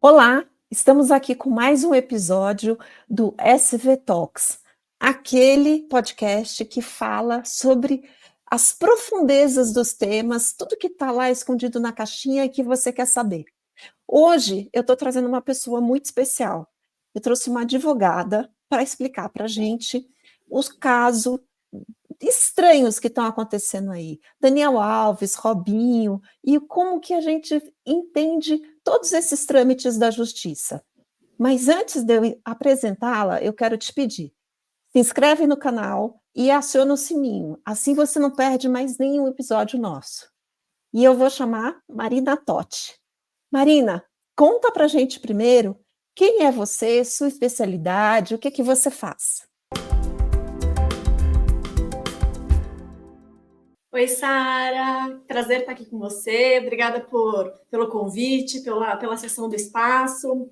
Olá, estamos aqui com mais um episódio do SV Talks, aquele podcast que fala sobre as profundezas dos temas, tudo que está lá escondido na caixinha e que você quer saber. Hoje eu estou trazendo uma pessoa muito especial. Eu trouxe uma advogada para explicar para a gente os casos estranhos que estão acontecendo aí. Daniel Alves, Robinho, e como que a gente entende todos esses trâmites da justiça. Mas antes de eu apresentá-la, eu quero te pedir, se inscreve no canal e aciona o sininho, assim você não perde mais nenhum episódio nosso. E eu vou chamar Marina Totti. Marina, conta pra gente primeiro quem é você, sua especialidade, o que que você faz? Oi, Sara, prazer estar aqui com você. Obrigada pelo convite, pela sessão do espaço.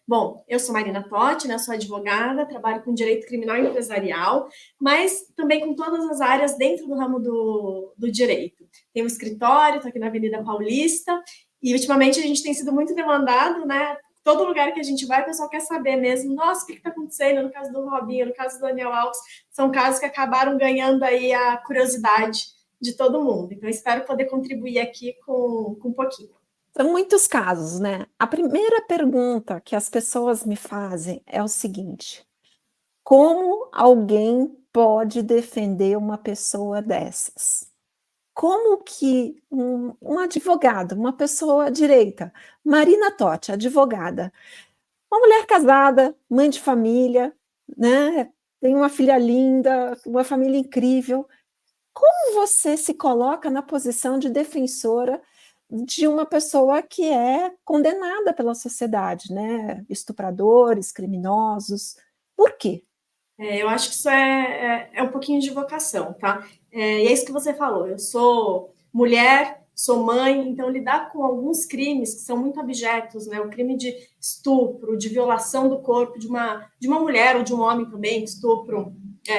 Bom, eu sou Marina Totti, né? Sou advogada, trabalho com direito criminal e empresarial, mas também com todas as áreas dentro do ramo do direito. Tenho um escritório, estou aqui na Avenida Paulista, e ultimamente a gente tem sido muito demandado, né? Todo lugar que a gente vai, o pessoal quer saber mesmo, nossa, o que está acontecendo no caso do Robinho, no caso do Daniel Alves, são casos que acabaram ganhando aí a curiosidade de todo mundo. Então, espero poder contribuir aqui com um pouquinho. São muitos casos, né? A primeira pergunta que as pessoas me fazem é o seguinte: como alguém pode defender uma pessoa dessas? Como que um advogado, uma pessoa direita, Marina Totti, advogada, uma mulher casada, mãe de família, né? Tem uma filha linda, uma família incrível. Como você se coloca na posição de defensora de uma pessoa que é condenada pela sociedade, né? Estupradores, criminosos. Por quê? Eu acho que isso é um pouquinho de vocação, tá? E é isso que você falou. Eu sou mulher, sou mãe, então lidar com alguns crimes que são muito abjetos, né? O crime de estupro, de violação do corpo de uma mulher ou de um homem também, estupro,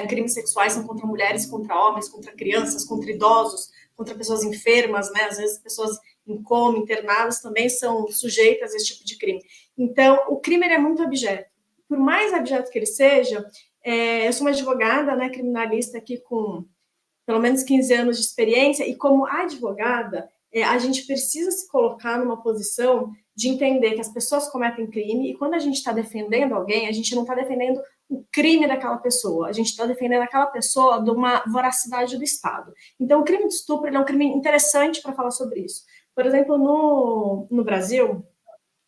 crimes sexuais são contra mulheres, contra homens, contra crianças, contra idosos, contra pessoas enfermas, né? Às vezes pessoas em coma, internadas, também são sujeitas a esse tipo de crime. Então, o crime é muito abjeto. Por mais abjeto que ele seja, eu sou uma advogada, né, criminalista aqui com pelo menos 15 anos de experiência, e como advogada, a gente precisa se colocar numa posição de entender que as pessoas cometem crime, e quando a gente está defendendo alguém, a gente não está defendendo o crime daquela pessoa, a gente está defendendo aquela pessoa de uma voracidade do Estado. Então, o crime de estupro é um crime interessante para falar sobre isso. Por exemplo, no Brasil,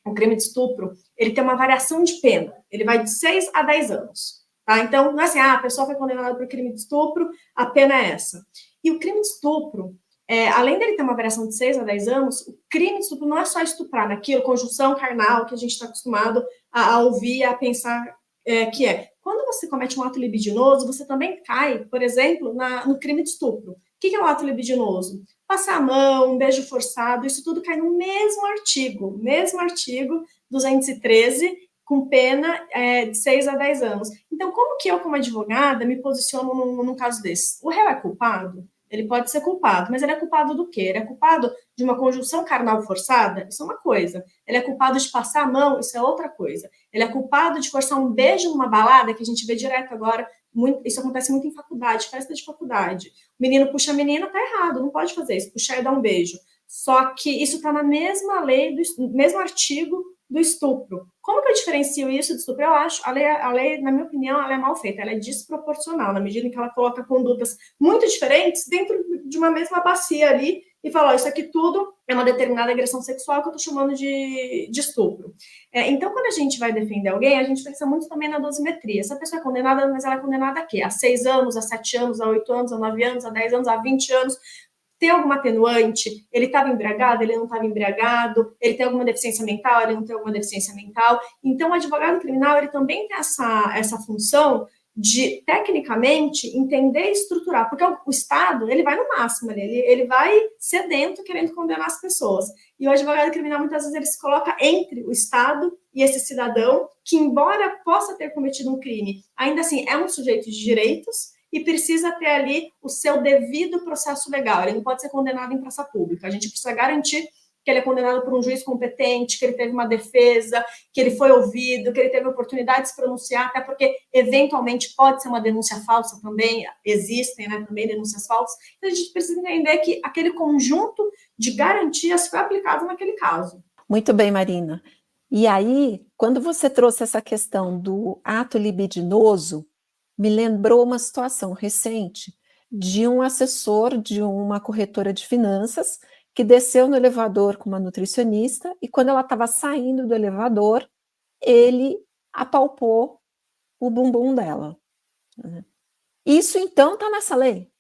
o crime de estupro, ele tem uma variação de pena, ele vai de 6 a 10 anos. Tá? Então, não é assim, a pessoa foi condenada por crime de estupro, a pena é essa. E o crime de estupro, além dele ter uma variação de 6 a 10 anos, o crime de estupro não é só estuprar naquilo, conjunção carnal, que a gente está acostumado a ouvir, a pensar que é. Quando você comete um ato libidinoso, você também cai, por exemplo, no crime de estupro. O que é o ato libidinoso? Passar a mão, um beijo forçado, isso tudo cai no mesmo artigo 213, com pena de 6 a 10 anos. Então, como que eu, como advogada, me posiciono num caso desse? O réu é culpado? Ele pode ser culpado, mas ele é culpado do quê? Ele é culpado de uma conjunção carnal forçada? Isso é uma coisa. Ele é culpado de passar a mão? Isso é outra coisa. Ele é culpado de forçar um beijo numa balada, que a gente vê direto agora, isso acontece muito em faculdade, festa de faculdade. O menino puxa a menina, tá errado, não pode fazer isso, puxar e dar um beijo. Só que isso está na mesma lei, mesmo artigo do estupro. Como que eu diferencio isso do estupro? Eu acho, a lei, na minha opinião, ela é mal feita, ela é desproporcional, na medida em que ela coloca condutas muito diferentes dentro de uma mesma bacia ali e fala, ó, isso aqui tudo é uma determinada agressão sexual que eu estou chamando de estupro. Então, quando a gente vai defender alguém, a gente pensa muito também na dosimetria. Essa pessoa é condenada, mas ela é condenada a quê? A 6 anos, a 7 anos, a 8 anos, a 9 anos, a 10 anos, a 20 anos. Tem alguma atenuante? Ele estava embriagado? Ele não estava embriagado? Ele tem alguma deficiência mental? Ele não tem alguma deficiência mental? Então, o advogado criminal, ele também tem essa função de, tecnicamente, entender e estruturar, porque o Estado, ele vai no máximo, ele vai sedento querendo condenar as pessoas. E o advogado criminal, muitas vezes, ele se coloca entre o Estado e esse cidadão, que, embora possa ter cometido um crime, ainda assim é um sujeito de direitos, e precisa ter ali o seu devido processo legal. Ele não pode ser condenado em praça pública. A gente precisa garantir que ele é condenado por um juiz competente, que ele teve uma defesa, que ele foi ouvido, que ele teve a oportunidade de se pronunciar, até porque, eventualmente, pode ser uma denúncia falsa também, existem, né, também denúncias falsas. Então, a gente precisa entender que aquele conjunto de garantias foi aplicado naquele caso. Muito bem, Marina. E aí, quando você trouxe essa questão do ato libidinoso, me lembrou uma situação recente de um assessor de uma corretora de finanças que desceu no elevador com uma nutricionista e quando ela estava saindo do elevador, ele apalpou o bumbum dela. Isso então está nessa lei?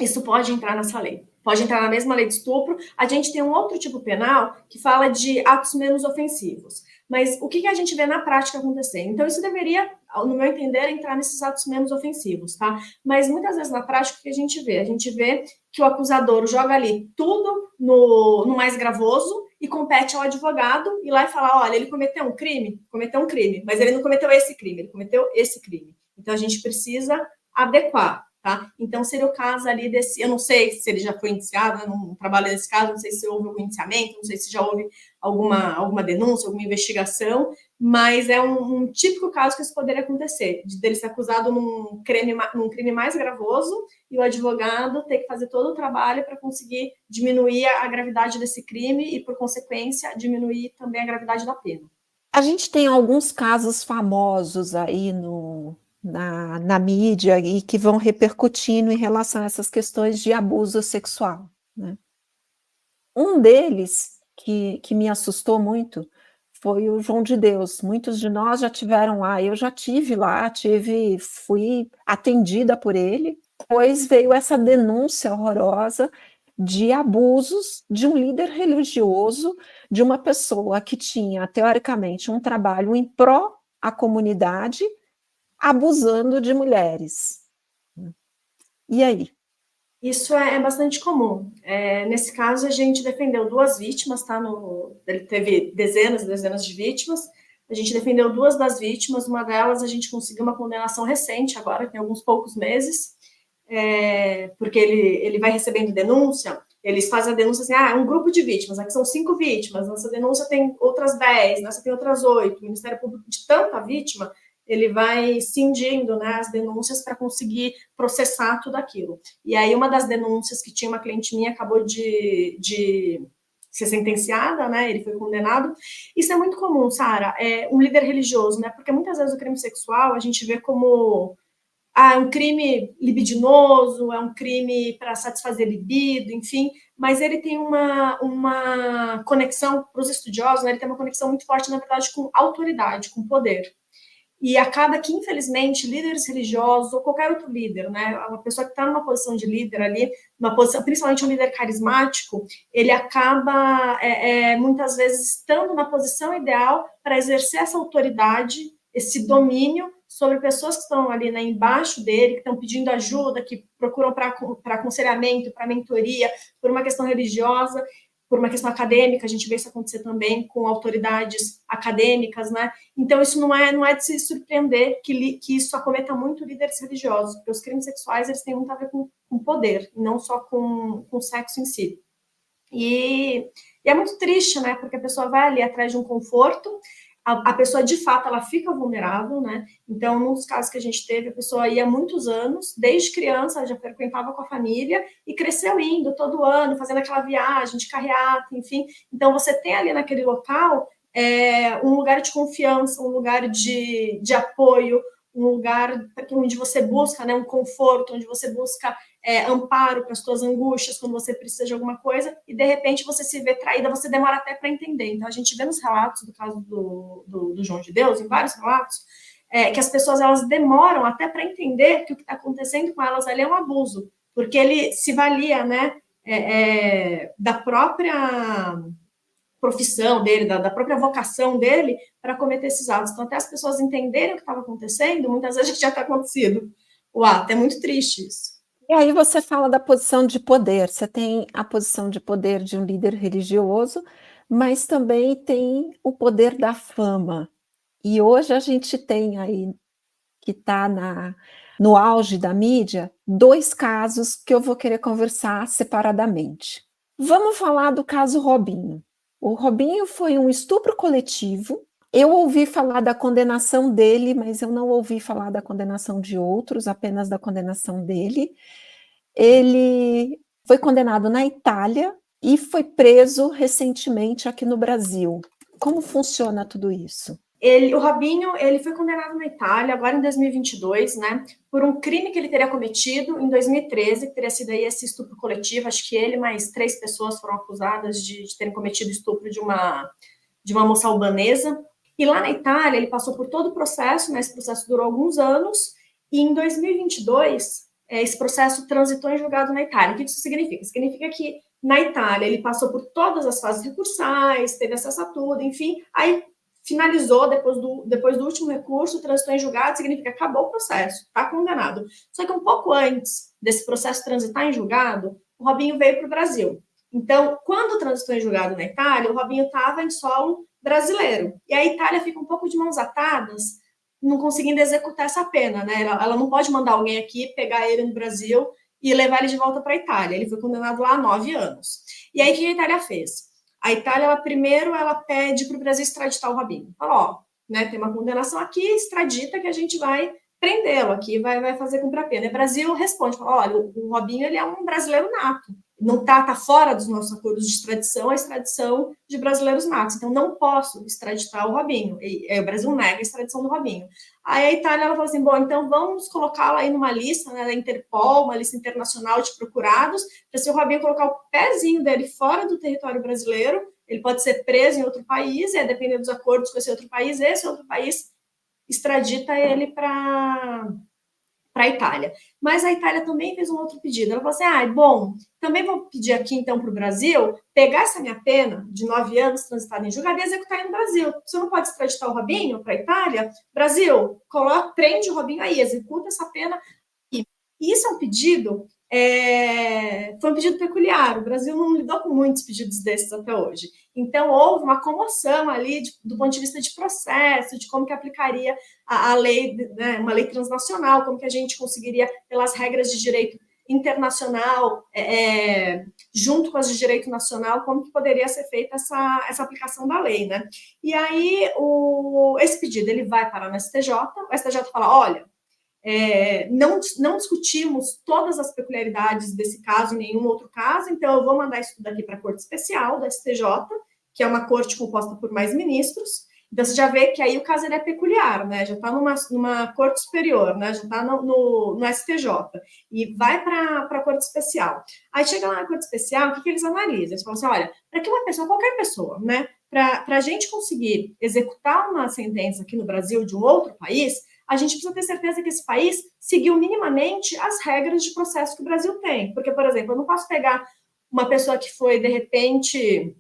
Isso pode entrar nessa lei. Pode entrar na mesma lei de estupro. A gente tem um outro tipo penal que fala de atos menos ofensivos. Mas o que a gente vê na prática acontecer? Então, isso deveria, no meu entender, entrar nesses atos menos ofensivos, tá? Mas muitas vezes na prática, o que a gente vê? A gente vê que o acusador joga ali tudo no mais gravoso e compete ao advogado ir lá e falar: olha, ele cometeu um crime, mas ele não cometeu esse crime, ele cometeu esse crime. Então, a gente precisa adequar. Tá? Então, seria o caso ali desse. Eu não sei se ele já foi indiciado, eu não trabalho nesse caso, não sei se houve algum indiciamento, não sei se já houve alguma denúncia, alguma investigação, mas é um típico caso que isso poderia acontecer, de dele ser acusado num crime mais gravoso e o advogado ter que fazer todo o trabalho para conseguir diminuir a gravidade desse crime e, por consequência, diminuir também a gravidade da pena. A gente tem alguns casos famosos aí na mídia e que vão repercutindo em relação a essas questões de abuso sexual, né? Um deles que me assustou muito foi o João de Deus. Muitos de nós já tiveram lá, eu já tive lá, fui atendida por ele, pois veio essa denúncia horrorosa de abusos de um líder religioso, de uma pessoa que tinha, teoricamente, um trabalho em pró à comunidade, abusando de mulheres. E aí? Isso é bastante comum. Nesse caso, a gente defendeu duas vítimas, tá? Ele teve dezenas e dezenas de vítimas. A gente defendeu duas das vítimas. Uma delas, a gente conseguiu uma condenação recente, agora tem alguns poucos meses, porque ele vai recebendo denúncia. Eles fazem a denúncia assim: é um grupo de vítimas, aqui são 5 vítimas, nessa denúncia tem outras 10, nessa tem outras 8. O Ministério Público, de tanta vítima, ele vai cindindo, né, as denúncias para conseguir processar tudo aquilo. E aí, uma das denúncias que tinha uma cliente minha acabou de ser sentenciada, né, ele foi condenado. Isso é muito comum, Sara, um líder religioso, né, porque muitas vezes o crime sexual a gente vê como é um crime libidinoso, é um crime para satisfazer libido, enfim, mas ele tem uma conexão, para os estudiosos, né, ele tem uma conexão muito forte, na verdade, com autoridade, com poder. E acaba que, infelizmente, líderes religiosos ou qualquer outro líder, né, uma pessoa que está numa posição de líder ali, uma posição, principalmente um líder carismático, ele acaba muitas vezes estando na posição ideal para exercer essa autoridade, esse domínio sobre pessoas que estão ali, né, embaixo dele, que estão pedindo ajuda, que procuram para aconselhamento, para mentoria, por uma questão religiosa, por uma questão acadêmica. A gente vê isso acontecer também com autoridades acadêmicas, né? Então, isso não é de se surpreender que isso acometa muito líderes religiosos, porque os crimes sexuais, eles têm muito a ver com poder, e não só com sexo em si. E é muito triste, né? Porque a pessoa vai ali atrás de um conforto, a pessoa, de fato, ela fica vulnerável, né? Então, num dos casos que a gente teve, a pessoa ia há muitos anos, desde criança, já frequentava com a família e cresceu indo todo ano, fazendo aquela viagem de carreata, enfim. Então, você tem ali naquele local um lugar de confiança, um lugar de apoio, um lugar onde você busca, né, um conforto, onde você busca amparo para as suas angústias, quando você precisa de alguma coisa, e de repente você se vê traída, você demora até para entender. Então, a gente vê nos relatos do caso do João de Deus, em vários relatos, que as pessoas elas demoram até para entender que o que está acontecendo com elas ali é um abuso, porque ele se valia, né, da própria profissão dele, da própria vocação dele, para cometer esses atos. Então, até as pessoas entenderem o que estava acontecendo, muitas vezes já está acontecido. O ato é muito triste isso. E aí você fala da posição de poder. Você tem a posição de poder de um líder religioso, mas também tem o poder da fama. E hoje a gente tem aí, que está no auge da mídia, dois casos que eu vou querer conversar separadamente. Vamos falar do caso Robinho. O Robinho foi um estupro coletivo. Eu ouvi falar da condenação dele, mas eu não ouvi falar da condenação de outros, apenas da condenação dele. Ele foi condenado na Itália e foi preso recentemente aqui no Brasil. Como funciona tudo isso? O Robinho, ele foi condenado na Itália, agora em 2022, né, por um crime que ele teria cometido em 2013, que teria sido aí esse estupro coletivo. Acho que ele mais 3 pessoas foram acusadas de terem cometido estupro de uma moça albanesa. E lá na Itália, ele passou por todo o processo, né, esse processo durou alguns anos, e em 2022, esse processo transitou em julgado na Itália. O que isso significa? Significa que na Itália ele passou por todas as fases recursais, teve acesso a tudo, enfim, aí finalizou depois do último recurso, transitou em julgado, significa que acabou o processo, está condenado. Só que um pouco antes desse processo transitar em julgado, o Robinho veio para o Brasil. Então, quando transitou em julgado na Itália, o Robinho estava em solo brasileiro. E a Itália fica um pouco de mãos atadas, não conseguindo executar essa pena, né? Ela não pode mandar alguém aqui, pegar ele no Brasil e levar ele de volta para a Itália. Ele foi condenado lá a 9 anos. E aí, o que a Itália fez? A Itália, ela pede para o Brasil extraditar o Robinho. Fala, ó, né, tem uma condenação aqui, extradita que a gente vai prendê-lo aqui, vai fazer cumprir a pena. E o Brasil responde, fala, olha, o Robinho, ele é um brasileiro nato. Não tá fora dos nossos acordos de extradição, a extradição de brasileiros natos. Então, não posso extraditar o Robinho. E o Brasil nega a extradição do Robinho. Aí a Itália, ela falou assim, bom, então vamos colocá-lo aí numa lista, né, da Interpol, uma lista internacional de procurados, para se o Robinho colocar o pezinho dele fora do território brasileiro, ele pode ser preso em outro país, e dependendo dos acordos com esse outro país extradita ele para a Itália. Mas a Itália também fez um outro pedido. Ela falou assim, bom, também vou pedir aqui, então, para o Brasil, pegar essa minha pena de 9 anos transitada em julgado e executar aí no Brasil. Você não pode extraditar o Robinho para a Itália? Brasil, prende o Robinho aí, executa essa pena. E isso é um pedido, foi um pedido peculiar. O Brasil não lidou com muitos pedidos desses até hoje. Então, houve uma comoção ali do ponto de vista de processo, de como que aplicaria a lei, né, uma lei transnacional, como que a gente conseguiria, pelas regras de direito internacional, junto com as de direito nacional, como que poderia ser feita essa aplicação da lei, né? E aí, esse pedido, ele vai parar no STJ, o STJ fala, olha, não discutimos todas as peculiaridades desse caso em nenhum outro caso, então eu vou mandar isso daqui para a Corte Especial da STJ, que é uma corte composta por mais ministros. Então você já vê que aí o caso é peculiar, né? Já está numa corte superior, né? Já está no STJ e vai para a Corte Especial. Aí chega lá na Corte Especial, o que eles analisam? Eles falam assim, olha, para que uma pessoa, qualquer pessoa, né? Para a gente conseguir executar uma sentença aqui no Brasil de um outro país, a gente precisa ter certeza que esse país seguiu minimamente as regras de processo que o Brasil tem. Porque, por exemplo, eu não posso pegar uma pessoa que foi, de repente,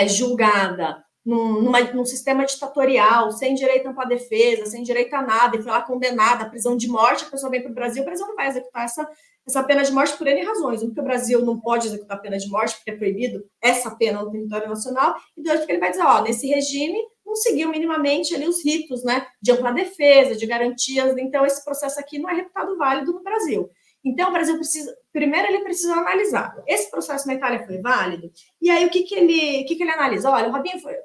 julgada num sistema ditatorial, sem direito a ampla defesa, sem direito a nada, e foi lá condenada à prisão de morte, a pessoa vem para o Brasil não vai executar essa pena de morte por N razões. Um, porque o Brasil não pode executar pena de morte, porque é proibido essa pena no território nacional, e dois, porque ele vai dizer, nesse regime não seguiu minimamente ali os ritos, né, de ampla defesa, de garantias, então esse processo aqui não é reputado válido no Brasil. Então, o Brasil primeiro ele precisa analisar, esse processo na Itália foi válido? E aí, o que ele analisa? Olha, o Robinho foi,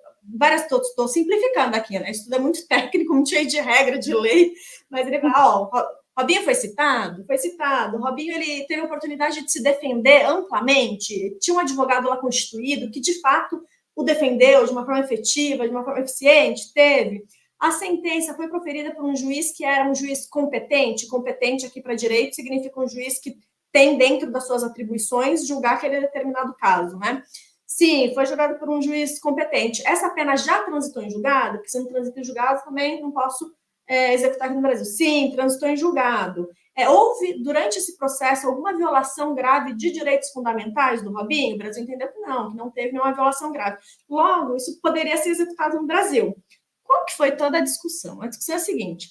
estou simplificando aqui, né, isso tudo é muito técnico, muito cheio de regra, de lei, mas ele fala, Robinho foi citado? Foi citado. O Robinho, ele teve a oportunidade de se defender amplamente, tinha um advogado lá constituído que, de fato, o defendeu de uma forma efetiva, de uma forma eficiente, teve. A sentença foi proferida por um juiz que era um juiz competente. Competente aqui para direito significa um juiz que tem dentro das suas atribuições julgar aquele determinado caso, né? Sim, foi julgado por um juiz competente. Essa pena já transitou em julgado? Porque se não transitou em julgado, também não posso executar aqui no Brasil. Sim, transitou em julgado. Houve, durante esse processo, alguma violação grave de direitos fundamentais do Robinho? O Brasil entendeu que não teve nenhuma violação grave. Logo, isso poderia ser executado no Brasil. Qual que foi toda a discussão? A discussão é a seguinte,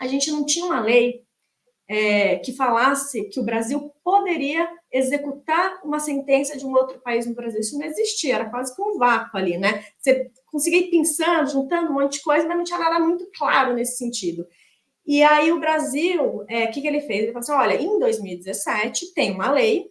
a gente não tinha uma lei que falasse que o Brasil poderia executar uma sentença de um outro país no Brasil. Isso não existia, era quase que um vácuo ali, né? Você conseguia ir pensando, juntando um monte de coisa, mas não tinha nada muito claro nesse sentido. E aí o Brasil, o que ele fez? Ele falou assim, olha, em 2017 tem uma lei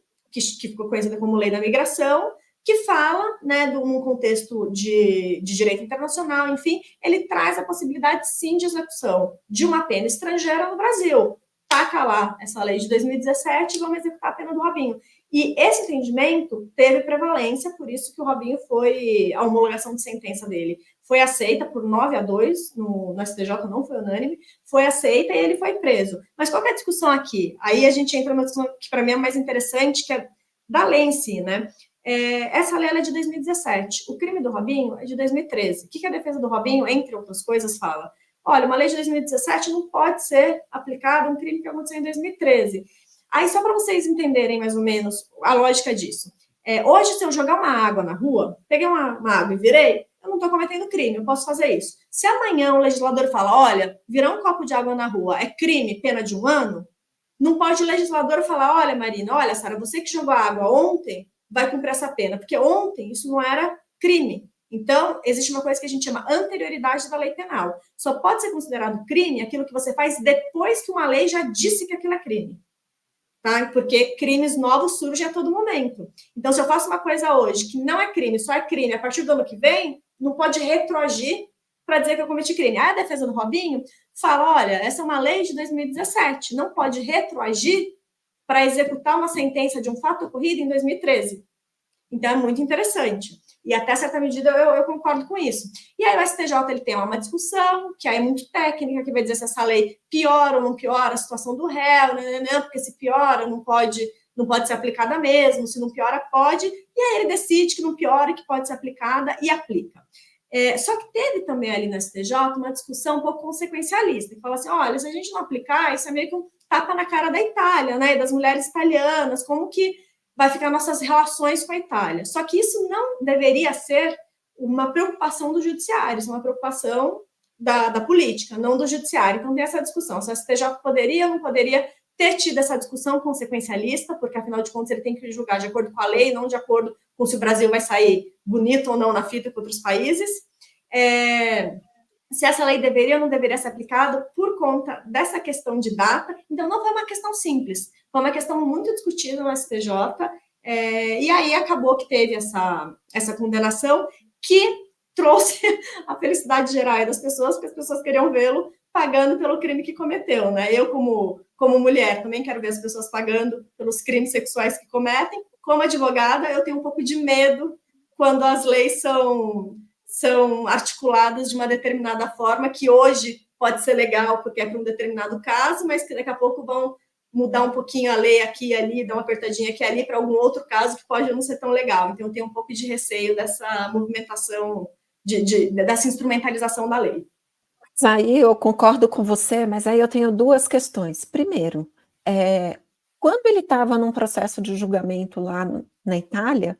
que ficou conhecida como Lei da Migração, que fala, né, num contexto de direito internacional, enfim, ele traz a possibilidade, sim, de execução de uma pena estrangeira no Brasil. Taca lá essa lei de 2017 e vamos executar a pena do Robinho. E esse entendimento teve prevalência, por isso que o Robinho a homologação de sentença dele foi aceita por 9-2, no STJ não foi unânime, foi aceita e ele foi preso. Mas qual é a discussão aqui? Aí a gente entra numa discussão que para mim é mais interessante, que é da lei em si, né? Essa lei é de 2017. O crime do Robinho é de 2013. O que a defesa do Robinho, entre outras coisas, fala? Olha, uma lei de 2017 não pode ser aplicada a um crime que aconteceu em 2013. Aí, só para vocês entenderem mais ou menos a lógica disso. Hoje, se eu jogar uma água na rua, peguei uma água e virei, eu não estou cometendo crime, eu posso fazer isso. Se amanhã o legislador fala, olha, virar um copo de água na rua é crime, pena de 1 ano, não pode o legislador falar, olha, Marina, olha, Sara, você que jogou água ontem, vai cumprir essa pena, porque ontem isso não era crime. Então, existe uma coisa que a gente chama anterioridade da lei penal. Só pode ser considerado crime aquilo que você faz depois que uma lei já disse que aquilo é crime. Tá? Porque crimes novos surgem a todo momento. Então, se eu faço uma coisa hoje que não é crime, só é crime a partir do ano que vem, não pode retroagir para dizer que eu cometi crime. A defesa do Robinho fala, olha, essa é uma lei de 2017, não pode retroagir para executar uma sentença de um fato ocorrido em 2013. Então, é muito interessante. E até certa medida eu concordo com isso. E aí o STJ ele tem uma discussão, que aí é muito técnica, que vai dizer se essa lei piora ou não piora a situação do réu, porque se piora não pode ser aplicada mesmo, se não piora pode, e aí ele decide que não piora e que pode ser aplicada e aplica. Só que teve também ali no STJ uma discussão um pouco consequencialista, que fala assim, olha, se a gente não aplicar, isso é meio que um tapa na cara da Itália, né, das mulheres italianas, como que vai ficar nossas relações com a Itália. Só que isso não deveria ser uma preocupação do judiciário, isso é uma preocupação da política, não do judiciário. Então tem essa discussão, se o STJ poderia ou não poderia ter tido essa discussão consequencialista, porque afinal de contas ele tem que julgar de acordo com a lei, não de acordo com se o Brasil vai sair bonito ou não na fita com outros países. Se essa lei deveria ou não deveria ser aplicada por conta dessa questão de data. Então, não foi uma questão simples, foi uma questão muito discutida no STJ, e aí acabou que teve essa condenação que trouxe a felicidade geral das pessoas, porque as pessoas queriam vê-lo pagando pelo crime que cometeu, né? Eu, como mulher, também quero ver as pessoas pagando pelos crimes sexuais que cometem. Como advogada, eu tenho um pouco de medo quando as leis são articuladas de uma determinada forma, que hoje pode ser legal porque é para um determinado caso, mas que daqui a pouco vão mudar um pouquinho a lei aqui e ali, dar uma apertadinha aqui e ali para algum outro caso que pode não ser tão legal. Então, eu tenho um pouco de receio dessa movimentação, dessa instrumentalização da lei. Aí eu concordo com você, mas aí eu tenho 2 questões. Primeiro, quando ele estava num processo de julgamento lá na Itália,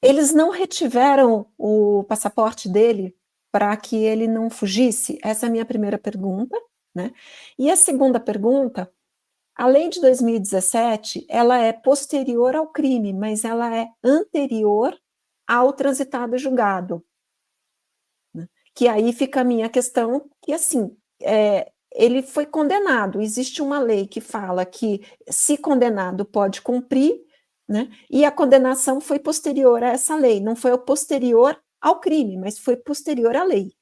eles não retiveram o passaporte dele para que ele não fugisse? Essa é a minha primeira pergunta, né? E a segunda pergunta, a lei de 2017, ela é posterior ao crime, mas ela é anterior ao transitado e julgado. Né? Que aí fica a minha questão, que assim, ele foi condenado, existe uma lei que fala que se condenado pode cumprir, né? E a condenação foi posterior a essa lei, não foi posterior ao crime, mas foi posterior à lei.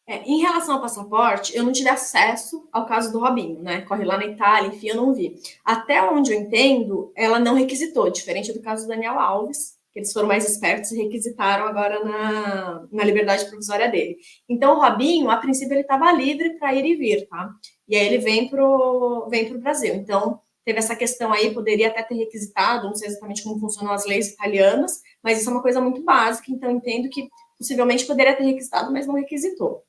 Em relação ao passaporte, eu não tive acesso ao caso do Robinho, né? Corre lá na Itália, enfim, eu não vi. Até onde eu entendo, ela não requisitou, diferente do caso do Daniel Alves, que eles foram mais espertos e requisitaram agora na liberdade provisória dele. Então, o Robinho, a princípio, ele estava livre para ir e vir, tá? E aí ele vem pro Brasil. Então, teve essa questão aí, poderia até ter requisitado, não sei exatamente como funcionam as leis italianas, mas isso é uma coisa muito básica, então eu entendo que possivelmente poderia ter requisitado, mas não requisitou.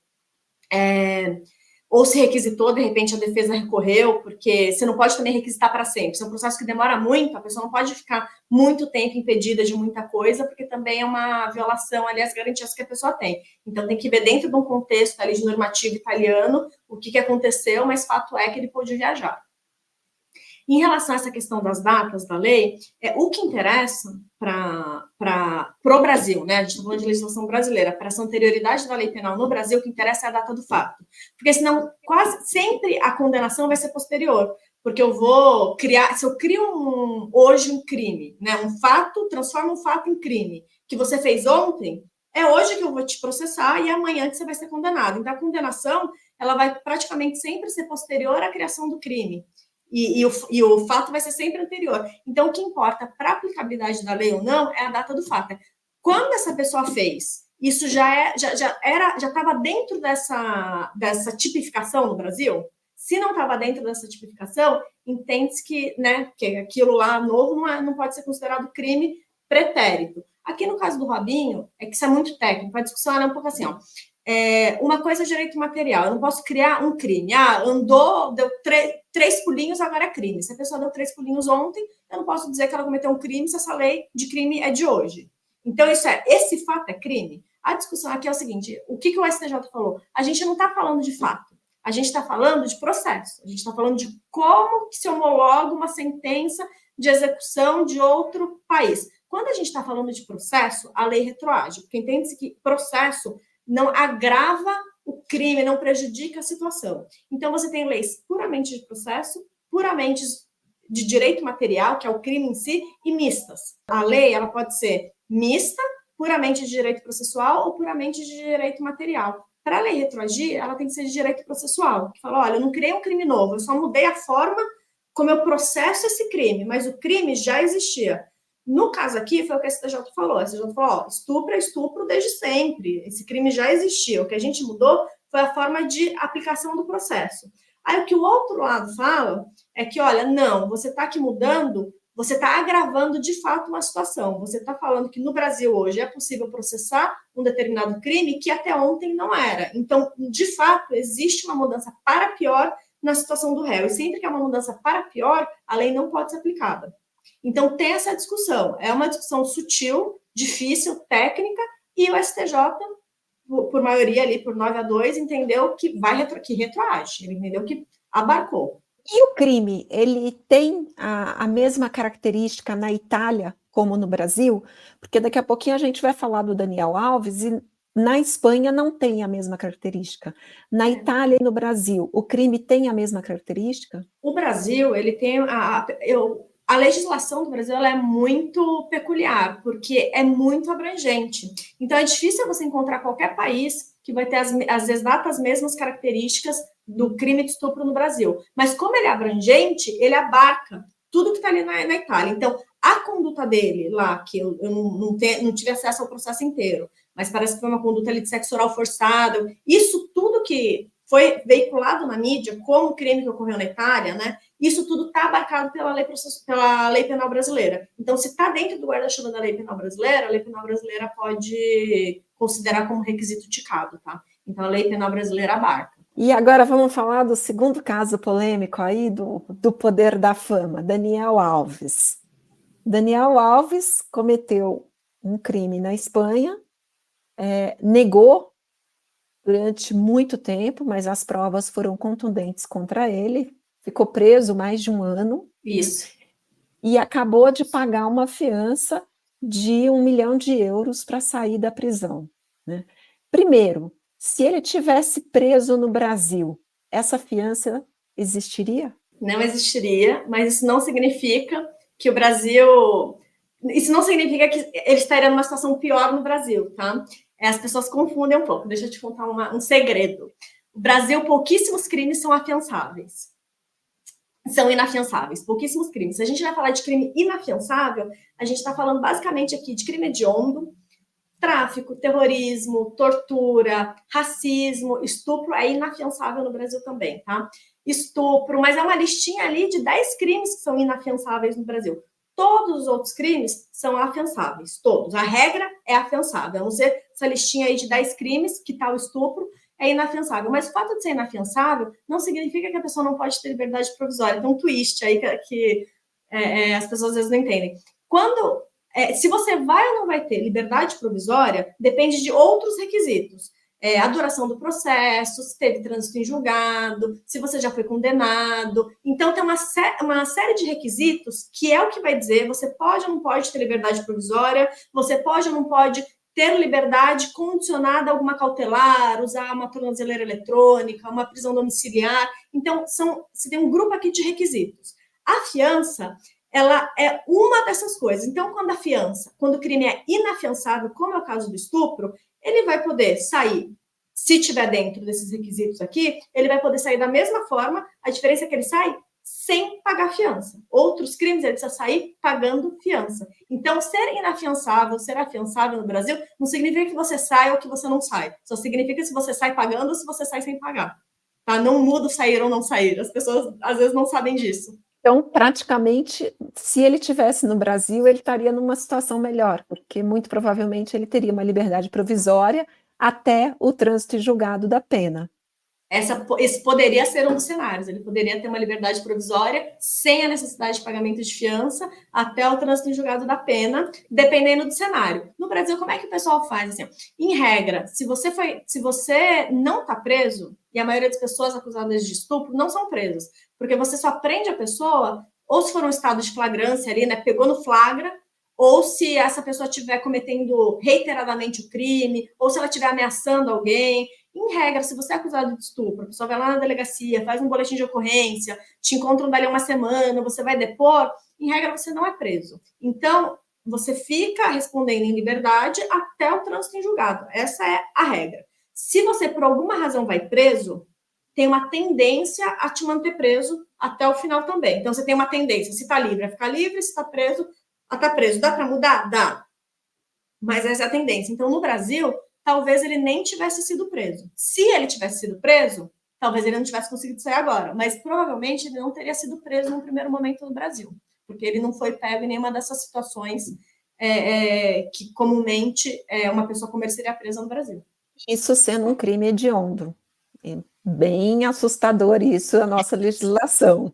Ou se requisitou, de repente a defesa recorreu, porque você não pode também requisitar para sempre. Isso é um processo que demora muito, a pessoa não pode ficar muito tempo impedida de muita coisa, porque também é uma violação ali às garantias que a pessoa tem. Então tem que ver dentro de um contexto ali de normativo italiano o que aconteceu, mas fato é que ele pôde viajar. Em relação a essa questão das datas da lei, o que interessa para o Brasil, né? A gente está falando de legislação brasileira, para essa anterioridade da lei penal no Brasil, o que interessa é a data do fato. Porque senão, quase sempre a condenação vai ser posterior. porque eu vou criar, se eu crio hoje um crime, né, um fato, transforma um fato em crime, que você fez ontem, é hoje que eu vou te processar e é amanhã que você vai ser condenado. Então, a condenação, ela vai praticamente sempre ser posterior à criação do crime. E o fato vai ser sempre anterior. Então, o que importa para a aplicabilidade da lei ou não é a data do fato. Quando essa pessoa fez, isso já estava dentro dessa tipificação no Brasil? Se não estava dentro dessa tipificação, entende-se que, né, que aquilo lá novo não pode ser considerado crime pretérito. Aqui no caso do Robinho, é que isso é muito técnico, a discussão era um pouco assim, ó. Uma coisa é direito material, eu não posso criar um crime. Andou, deu 3 pulinhos, agora é crime. Se a pessoa deu 3 pulinhos ontem, eu não posso dizer que ela cometeu um crime se essa lei de crime é de hoje. Então, esse fato é crime? A discussão aqui é o seguinte, o que o STJ falou? A gente não está falando de fato, a gente está falando de processo, a gente está falando de como que se homologa uma sentença de execução de outro país. Quando a gente está falando de processo, a lei retroage, porque entende-se que processo não agrava o crime, não prejudica a situação. Então, você tem leis puramente de processo, puramente de direito material, que é o crime em si, e mistas. A lei, ela pode ser mista, puramente de direito processual ou puramente de direito material. Para a lei retroagir, ela tem que ser de direito processual, que fala, olha, eu não criei um crime novo, eu só mudei a forma como eu processo esse crime, mas o crime já existia. No caso aqui, foi o que a STJ falou. A STJ falou, estupro é estupro desde sempre. Esse crime já existia. O que a gente mudou foi a forma de aplicação do processo. Aí o que o outro lado fala é que, olha, não, você está aqui mudando, você está agravando de fato uma situação. Você está falando que no Brasil hoje é possível processar um determinado crime que até ontem não era. Então, de fato, existe uma mudança para pior na situação do réu. E sempre que há uma mudança para pior, a lei não pode ser aplicada. Então, tem essa discussão. É uma discussão sutil, difícil, técnica, e o STJ, por maioria ali, por 9-2, entendeu que que retroage. Ele entendeu que abarcou. E o crime, ele tem a mesma característica na Itália como no Brasil? Porque daqui a pouquinho a gente vai falar do Daniel Alves e na Espanha não tem a mesma característica. Na Itália e no Brasil, o crime tem a mesma característica? O Brasil, ele tem a legislação do Brasil ela é muito peculiar, porque é muito abrangente. Então, é difícil você encontrar qualquer país que vai ter as exatas mesmas características do crime de estupro no Brasil. Mas, como ele é abrangente, ele abarca tudo que está ali na Itália. Então, a conduta dele lá, que eu não tive acesso ao processo inteiro, mas parece que foi uma conduta ali de sexo oral forçado, isso tudo que foi veiculado na mídia como crime que ocorreu na Itália, né? Isso tudo está abarcado pela lei penal brasileira. Então, se está dentro do guarda-chuva da lei penal brasileira, a lei penal brasileira pode considerar como requisito ticado, tá? Então, a lei penal brasileira abarca. E agora vamos falar do segundo caso polêmico aí, do poder da fama, Daniel Alves. Daniel Alves cometeu um crime na Espanha, negou durante muito tempo, mas as provas foram contundentes contra ele, ficou preso mais de 1 ano. Isso. E acabou de pagar uma fiança de 1 milhão de euros para sair da prisão, né? Primeiro, se ele tivesse preso no Brasil, essa fiança existiria? Não existiria, mas isso não significa que o Brasil... Isso não significa que ele estaria numa situação pior no Brasil, tá? As pessoas confundem um pouco. Deixa eu te contar um segredo. No Brasil, pouquíssimos crimes são afiançáveis. São inafiançáveis, pouquíssimos crimes. Se a gente vai falar de crime inafiançável, a gente está falando basicamente aqui de crime hediondo, tráfico, terrorismo, tortura, racismo, estupro é inafiançável no Brasil também, tá? Estupro, mas é uma listinha ali de 10 crimes que são inafiançáveis no Brasil. Todos os outros crimes são afiançáveis, todos. A regra é afiançável, a não ser essa listinha aí de 10 crimes, que tá o estupro, é inafiançável. Mas o fato de ser inafiançável não significa que a pessoa não pode ter liberdade provisória. Tem um twist aí que as pessoas às vezes não entendem. Se você vai ou não vai ter liberdade provisória, depende de outros requisitos. A duração do processo, se teve trânsito em julgado, se você já foi condenado. Então, tem uma série de requisitos que é o que vai dizer você pode ou não pode ter liberdade provisória, você pode ou não pode ter liberdade condicionada a alguma cautelar, usar uma tornozeleira eletrônica, uma prisão domiciliar. Então, você tem um grupo aqui de requisitos. A fiança, ela é uma dessas coisas. Então, quando o crime é inafiançável, como é o caso do estupro, ele vai poder sair, se tiver dentro desses requisitos aqui, ele vai poder sair da mesma forma. A diferença é que ele sai sem pagar fiança. Outros crimes, ele precisa sair pagando fiança. Então, ser inafiançável, ser afiançável no Brasil, não significa que você sai ou que você não sai. Só significa se você sai pagando ou se você sai sem pagar. Tá? Não muda o sair ou não sair. As pessoas, às vezes, não sabem disso. Então, praticamente, se ele tivesse no Brasil, ele estaria numa situação melhor, porque muito provavelmente ele teria uma liberdade provisória até o trânsito em julgado da pena. Esse poderia ser um dos cenários. Ele poderia ter uma liberdade provisória sem a necessidade de pagamento de fiança até o trânsito em julgado da pena, dependendo do cenário. No Brasil, como é que o pessoal faz? Assim, em regra, se você não está preso, e a maioria das pessoas acusadas de estupro não são presas, porque você só prende a pessoa ou se for um estado de flagrância ali, né, pegou no flagra, ou se essa pessoa estiver cometendo reiteradamente o crime, ou se ela estiver ameaçando alguém. Em regra, se você é acusado de estupro, a pessoa vai lá na delegacia, faz um boletim de ocorrência, te encontram dali uma semana, você vai depor, em regra, você não é preso. Então, você fica respondendo em liberdade até o trânsito em julgado. Essa é a regra. Se você, por alguma razão, vai preso, tem uma tendência a te manter preso até o final também. Então, você tem uma tendência, se está livre, a ficar livre, se está preso, a estar preso. Dá para mudar? Dá. Mas essa é a tendência. Então, no Brasil, talvez ele nem tivesse sido preso. Se ele tivesse sido preso, talvez ele não tivesse conseguido sair agora, mas provavelmente ele não teria sido preso no primeiro momento no Brasil, porque ele não foi pego em nenhuma dessas situações que comumente uma pessoa como ele seria presa no Brasil. Isso sendo um crime hediondo. É bem assustador isso, a nossa legislação.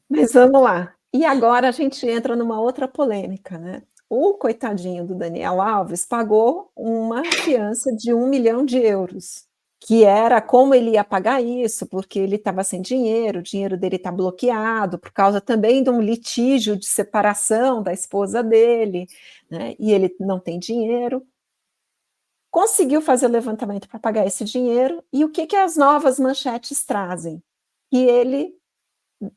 Mas vamos lá. E agora a gente entra numa outra polêmica, né? O coitadinho do Daniel Alves pagou uma fiança de 1 milhão de euros, que era como ele ia pagar isso, porque ele estava sem dinheiro, o dinheiro dele está bloqueado, por causa também de um litígio de separação da esposa dele, né? E ele não tem dinheiro. Conseguiu fazer o levantamento para pagar esse dinheiro, e o que as novas manchetes trazem? Que ele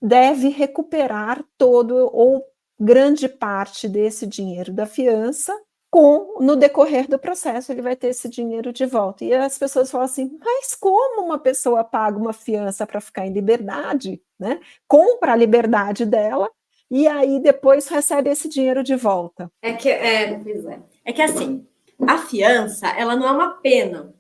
deve recuperar todo ou grande parte desse dinheiro da fiança, no decorrer do processo ele vai ter esse dinheiro de volta. E as pessoas falam assim, mas como uma pessoa paga uma fiança para ficar em liberdade, né? Compra a liberdade dela e aí depois recebe esse dinheiro de volta. É que assim, a fiança, ela não é uma pena.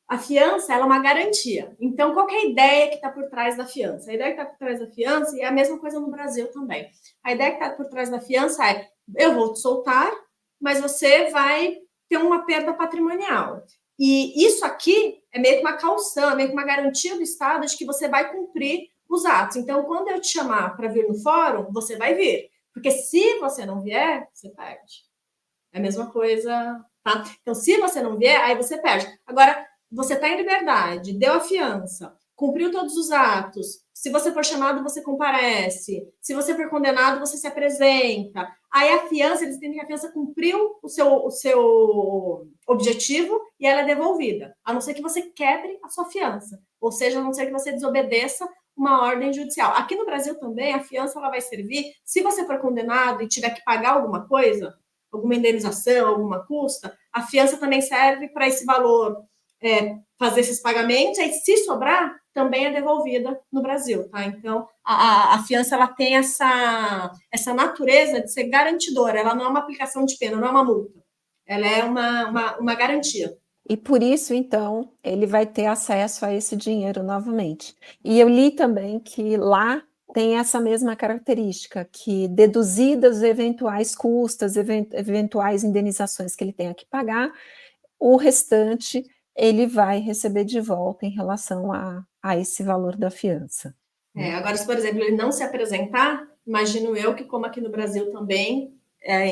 A fiança, ela é uma garantia. Então, qual que é a ideia que está por trás da fiança? A ideia que está por trás da fiança, e é a mesma coisa no Brasil também. A ideia que está por trás da fiança é, eu vou te soltar, mas você vai ter uma perda patrimonial. E isso aqui é meio que uma caução, é meio que uma garantia do Estado de que você vai cumprir os atos. Então, quando eu te chamar para vir no fórum, você vai vir. Porque se você não vier, você perde. É a mesma coisa, tá? Então, se você não vier, aí você perde. Agora, você está em liberdade, deu a fiança, cumpriu todos os atos. Se você for chamado, você comparece. Se você for condenado, você se apresenta. Aí a fiança, eles entendem que a fiança cumpriu o seu objetivo e ela é devolvida. A não ser que você quebre a sua fiança. Ou seja, a não ser que você desobedeça uma ordem judicial. Aqui no Brasil também, a fiança ela vai servir, se você for condenado e tiver que pagar alguma coisa, alguma indenização, alguma custa, a fiança também serve para esse valor fazer esses pagamentos, e se sobrar, também é devolvida no Brasil, tá? Então, a fiança, ela tem essa natureza de ser garantidora, ela não é uma aplicação de pena, não é uma multa, ela é uma garantia. E por isso, então, ele vai ter acesso a esse dinheiro novamente. E eu li também que lá tem essa mesma característica, que deduzidas eventuais custas, eventuais indenizações que ele tenha que pagar, o restante ele vai receber de volta em relação a esse valor da fiança. Agora, se, por exemplo, ele não se apresentar, imagino eu que, como aqui no Brasil também,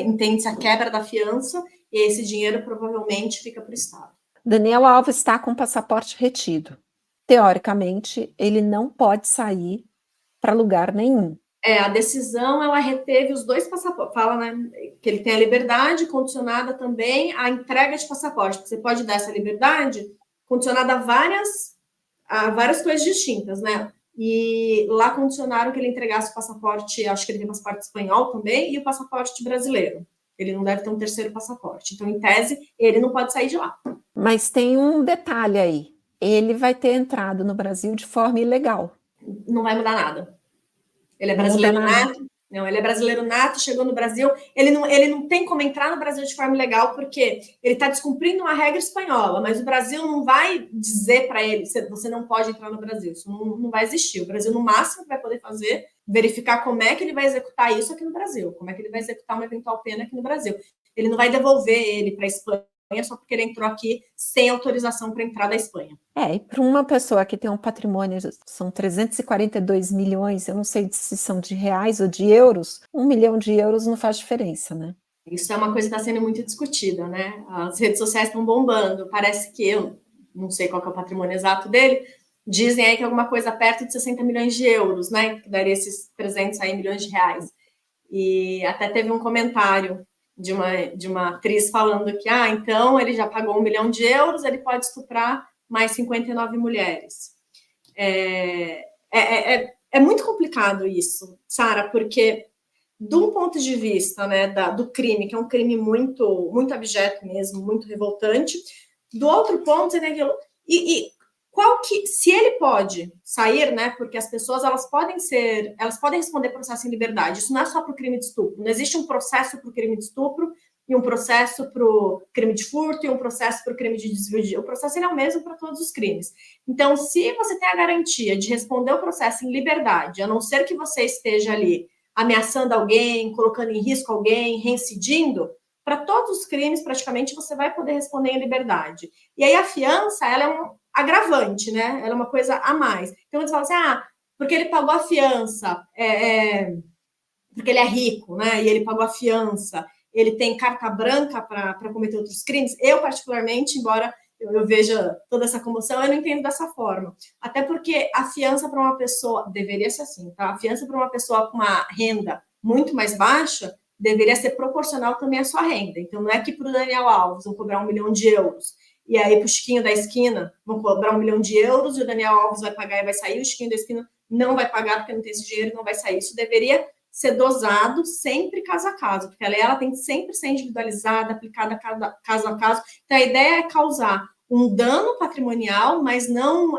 entende-se a quebra da fiança, e esse dinheiro provavelmente fica para o Estado. Daniel Alves está com o passaporte retido. Teoricamente, ele não pode sair para lugar nenhum. A decisão, ela reteve os 2 passaportes. Fala, né, que ele tem a liberdade condicionada também à entrega de passaporte. Você pode dar essa liberdade condicionada a várias coisas distintas, né? E lá condicionaram que ele entregasse o passaporte, acho que ele tem passaporte espanhol também, e o passaporte brasileiro. Ele não deve ter um terceiro passaporte. Então, em tese, ele não pode sair de lá. Mas tem um detalhe aí. Ele vai ter entrado no Brasil de forma ilegal. Não vai mudar nada. Ele é Não muda brasileiro nada. nato. Não, ele é brasileiro nato, chegou no Brasil. Ele não tem como entrar no Brasil de forma ilegal, porque ele está descumprindo uma regra espanhola, mas o Brasil não vai dizer para ele, você não pode entrar no Brasil. Isso não vai existir. O Brasil, no máximo, que vai poder fazer, verificar como é que ele vai executar isso aqui no Brasil, como é que ele vai executar uma eventual pena aqui no Brasil. Ele não vai devolver ele para a Espanha só porque ele entrou aqui sem autorização para entrar da Espanha. E para uma pessoa que tem um patrimônio, são 342 milhões, eu não sei se são de reais ou de euros, 1 milhão de euros não faz diferença, né? Isso é uma coisa que está sendo muito discutida, né? As redes sociais estão bombando, parece que eu não sei qual que é o patrimônio exato dele, dizem aí que é alguma coisa perto de 60 milhões de euros, né? Que daria esses 300 aí milhões de reais. E até teve um comentário de uma atriz falando que, então ele já pagou 1 milhão de euros, ele pode estuprar mais 59 mulheres. É muito complicado isso, Sara, porque de um ponto de vista, né, do crime, que é um crime muito, muito abjeto mesmo, muito revoltante, do outro ponto, você tem aquilo. Se ele pode sair, né? Porque as pessoas elas podem responder processo em liberdade. Isso não é só para o crime de estupro. Não existe um processo para o crime de estupro e um processo para o crime de furto e um processo para o crime de desvio de... O processo é o mesmo para todos os crimes. Então, se você tem a garantia de responder o processo em liberdade, a não ser que você esteja ali ameaçando alguém, colocando em risco alguém, reincidindo, para todos os crimes, praticamente, você vai poder responder em liberdade. E aí a fiança, ela é um agravante, né? Ela é uma coisa a mais. Então, eles falam assim, porque ele pagou a fiança, porque ele é rico, né? E ele pagou a fiança, ele tem carta branca para cometer outros crimes. Eu, particularmente, embora eu veja toda essa comoção, eu não entendo dessa forma. Até porque a fiança para uma pessoa, deveria ser assim, tá? A fiança para uma pessoa com uma renda muito mais baixa deveria ser proporcional também à sua renda. Então, não é que para o Daniel Alves vão cobrar 1 milhão de euros, e aí para o Chiquinho da esquina vão cobrar 1 milhão de euros, e o Daniel Alves vai pagar e vai sair, o Chiquinho da esquina não vai pagar porque não tem esse dinheiro e não vai sair. Isso deveria ser dosado sempre caso a caso, porque a lei ela tem que sempre ser individualizada, aplicada caso a caso. Então, a ideia é causar um dano patrimonial, mas não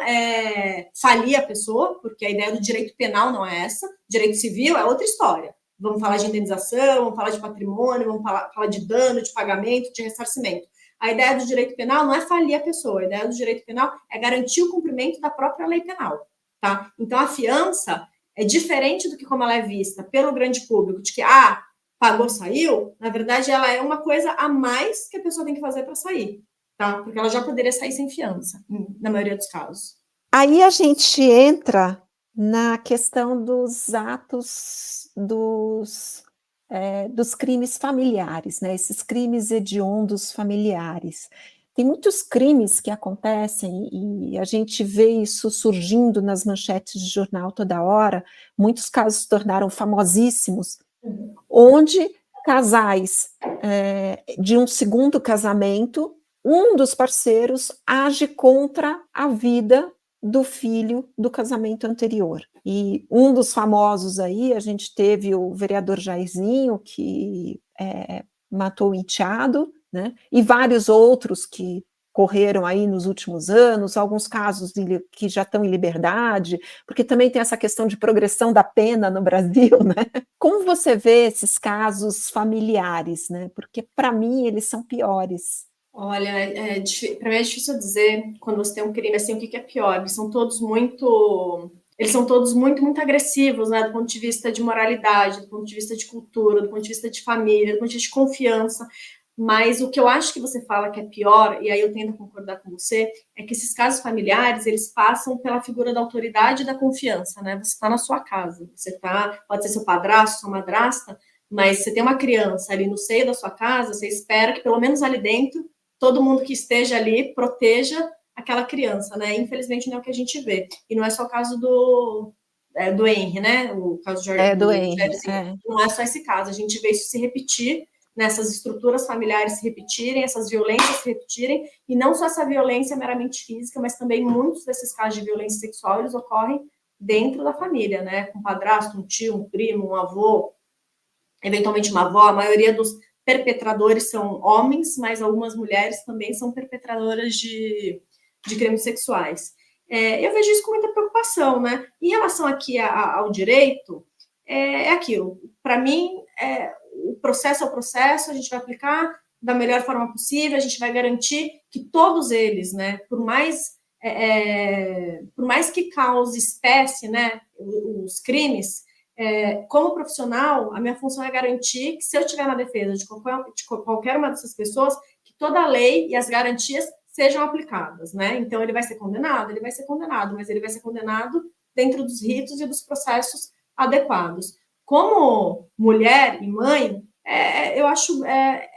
falir a pessoa, porque a ideia do direito penal não é essa. Direito civil é outra história. Vamos falar de indenização, vamos falar de patrimônio, vamos falar de dano, de pagamento, de ressarcimento. A ideia do direito penal não é falir a pessoa, a ideia do direito penal é garantir o cumprimento da própria lei penal. Tá? Então, a fiança é diferente do que como ela é vista pelo grande público, de que, pagou, saiu, na verdade, ela é uma coisa a mais que a pessoa tem que fazer para sair, tá? Porque ela já poderia sair sem fiança, na maioria dos casos. Aí a gente entra na questão dos atos dos crimes familiares, né? Esses crimes hediondos familiares. Tem muitos crimes que acontecem e a gente vê isso surgindo nas manchetes de jornal toda hora. Muitos casos se tornaram famosíssimos, onde casais de um segundo casamento, um dos parceiros age contra a vida do filho do casamento anterior. E um dos famosos aí, a gente teve o vereador Jairzinho, que matou o enteado, né? E vários outros que correram aí nos últimos anos, alguns casos que já estão em liberdade, porque também tem essa questão de progressão da pena no Brasil, né? Como você vê esses casos familiares, né? Porque para mim eles são piores. Olha, para mim é difícil dizer quando você tem um crime assim o que é pior. Eles são todos muito muito agressivos, né? Do ponto de vista de moralidade, do ponto de vista de cultura, do ponto de vista de família, do ponto de vista de confiança. Mas o que eu acho que você fala que é pior, e aí eu tento concordar com você, é que esses casos familiares, eles passam pela figura da autoridade e da confiança, né? Você está na sua casa, pode ser seu padrasto, sua madrasta, mas você tem uma criança ali no seio da sua casa, você espera que pelo menos ali dentro, todo mundo que esteja ali proteja aquela criança, né? Infelizmente não é o que a gente vê. E não é só o caso do Henry, né? O caso Do Henry. Não é só esse caso, a gente vê isso se repetir, né, essas estruturas familiares se repetirem, essas violências se repetirem, e não só essa violência meramente física, mas também muitos desses casos de violência sexual, eles ocorrem dentro da família, né? Com um padrasto, um tio, um primo, um avô, eventualmente uma avó. A maioria dos perpetradores são homens, mas algumas mulheres também são perpetradoras de crimes sexuais. Eu vejo isso com muita preocupação, né? Em relação aqui ao direito, é aquilo. Para mim, o processo é o processo, a gente vai aplicar da melhor forma possível, a gente vai garantir que todos eles, né, por mais que cause espécie, né, os crimes, como profissional, a minha função é garantir que, se eu estiver na defesa de qualquer uma dessas pessoas, que toda a lei e as garantias sejam aplicadas, né? Então, ele vai ser condenado, mas ele vai ser condenado dentro dos ritos e dos processos adequados. Como mulher e mãe, eu acho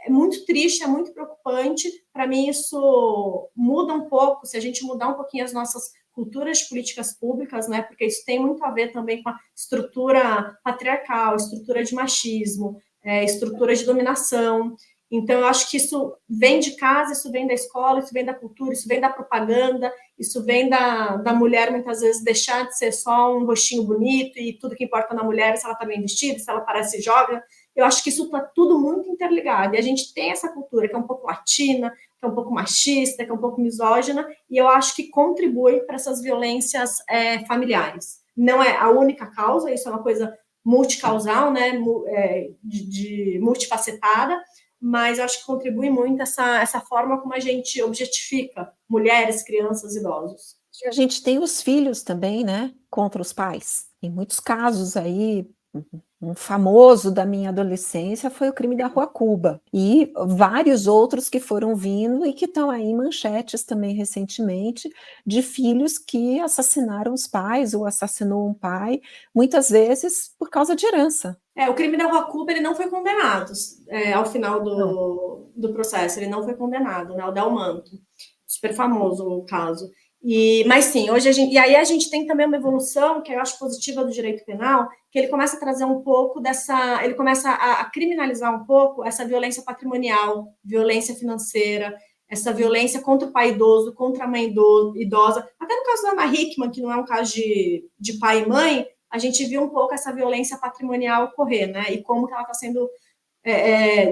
muito triste, é muito preocupante. Para mim, isso muda um pouco, se a gente mudar um pouquinho as nossas culturas de políticas públicas, né? Porque isso tem muito a ver também com a estrutura patriarcal, estrutura de machismo, estrutura de dominação. Então, eu acho que isso vem de casa, isso vem da escola, isso vem da cultura, isso vem da propaganda, isso vem da mulher, muitas vezes, deixar de ser só um rostinho bonito e tudo que importa na mulher é se ela está bem vestida, se ela parece jovem. Eu acho que isso está tudo muito interligado. E a gente tem essa cultura que é um pouco latina, que é um pouco machista, que é um pouco misógina, e eu acho que contribui para essas violências familiares. Não é a única causa, isso é uma coisa multicausal, né, de multifacetada, mas eu acho que contribui muito essa forma como a gente objetifica mulheres, crianças, idosos. A gente tem os filhos também, né, contra os pais. Em muitos casos aí, um famoso da minha adolescência foi o crime da Rua Cuba. E vários outros que foram vindo e que estão aí em manchetes também recentemente, de filhos que assassinaram os pais ou assassinou um pai, muitas vezes por causa de herança. O crime da Rua Cuba, ele não foi condenado ao final do processo, ele não foi condenado, né? O Delmanto, super famoso o caso. Mas sim, hoje e aí a gente tem também uma evolução que eu acho positiva do direito penal, que ele começa a trazer um pouco ele começa a criminalizar um pouco essa violência patrimonial, violência financeira, essa violência contra o pai idoso, contra a mãe idosa. Até no caso da Ana Hickman, que não é um caso de pai e mãe, a gente viu um pouco essa violência patrimonial ocorrer, né? E como que ela está sendo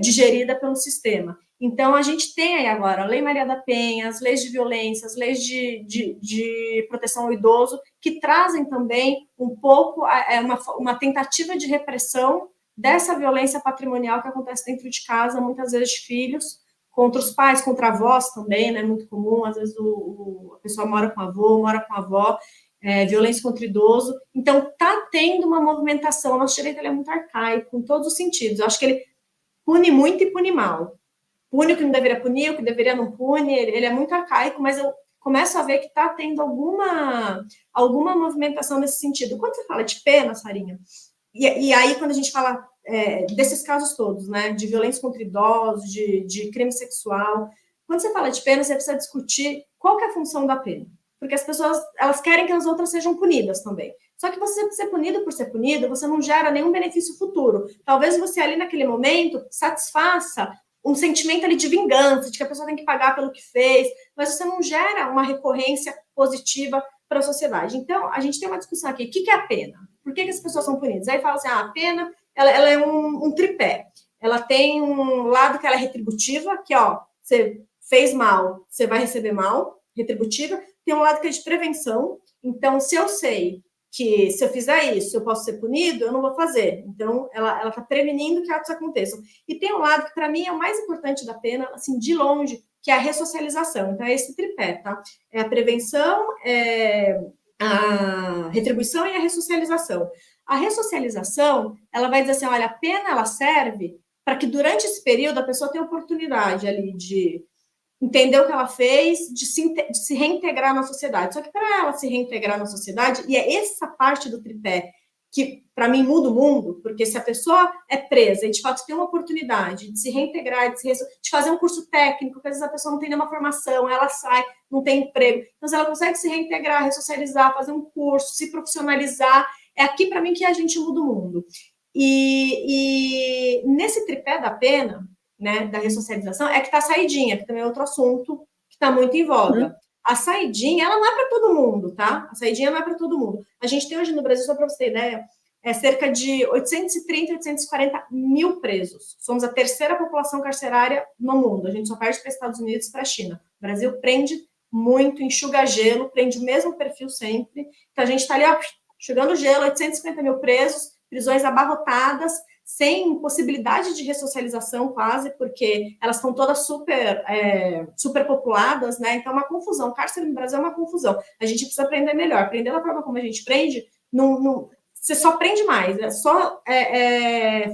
digerida pelo sistema. Então, a gente tem aí agora a Lei Maria da Penha, as leis de violência, as leis de proteção ao idoso, que trazem também um pouco uma tentativa de repressão dessa violência patrimonial que acontece dentro de casa, muitas vezes de filhos, contra os pais, contra avós também, né? Muito comum, às vezes a pessoa mora com avô, mora com avó, violência contra idoso. Então, está tendo uma movimentação. O nosso direito é muito arcaico, em todos os sentidos. Eu acho que ele pune muito e pune mal. Pune o que não deveria punir, o que deveria não pune. Ele é muito arcaico, mas eu começo a ver que está tendo alguma movimentação nesse sentido. Quando você fala de pena, Sarinha, e aí quando a gente fala desses casos todos, né, de violência contra idosos, de crime sexual, quando você fala de pena, você precisa discutir qual que é a função da pena. Porque as pessoas, elas querem que as outras sejam punidas também. Só que você ser punido por ser punido, você não gera nenhum benefício futuro. Talvez você ali naquele momento satisfaça um sentimento ali de vingança, de que a pessoa tem que pagar pelo que fez, mas você não gera uma recorrência positiva para a sociedade. Então, a gente tem uma discussão aqui. O que é a pena? Por que as pessoas são punidas? Aí fala assim, a pena ela é um tripé. Ela tem um lado que ela é retributiva, que, você fez mal, você vai receber mal, retributiva. Tem um lado que é de prevenção. Então, se eu sei que se eu fizer isso, eu posso ser punido, eu não vou fazer. Então, ela está prevenindo que atos aconteçam. E tem um lado que, para mim, é o mais importante da pena, assim, de longe, que é a ressocialização. Então, é esse tripé, tá? É a prevenção, a retribuição e a ressocialização. A ressocialização, ela vai dizer assim, olha, a pena, ela serve para que, durante esse período, a pessoa tenha oportunidade ali de entender o que ela fez, de se reintegrar na sociedade. Só que para ela se reintegrar na sociedade, e é essa parte do tripé que, para mim, muda o mundo, porque se a pessoa é presa e, de fato, tem uma oportunidade de se reintegrar, de fazer um curso técnico, porque às vezes a pessoa não tem nenhuma formação, ela sai, não tem emprego. Então, se ela consegue se reintegrar, ressocializar, fazer um curso, se profissionalizar, é aqui para mim que a gente muda o mundo. E nesse tripé da pena, né, da ressocialização, é que está a saidinha, que também é outro assunto que está muito em voga. A saidinha, ela não é para todo mundo, tá? A saidinha não é para todo mundo. A gente tem hoje no Brasil, só para você ter ideia, cerca de 830, 840 mil presos. Somos a terceira população carcerária no mundo. A gente só perde para os Estados Unidos e para a China. O Brasil prende muito, enxuga gelo, prende o mesmo perfil sempre. Então, a gente está ali, ó, enxugando gelo, 850 mil presos, prisões abarrotadas, sem possibilidade de ressocialização quase, porque elas estão todas super populadas, né? Então, é uma confusão. O cárcere no Brasil é uma confusão. A gente precisa aprender melhor. Aprender da forma como a gente prende, você só prende mais,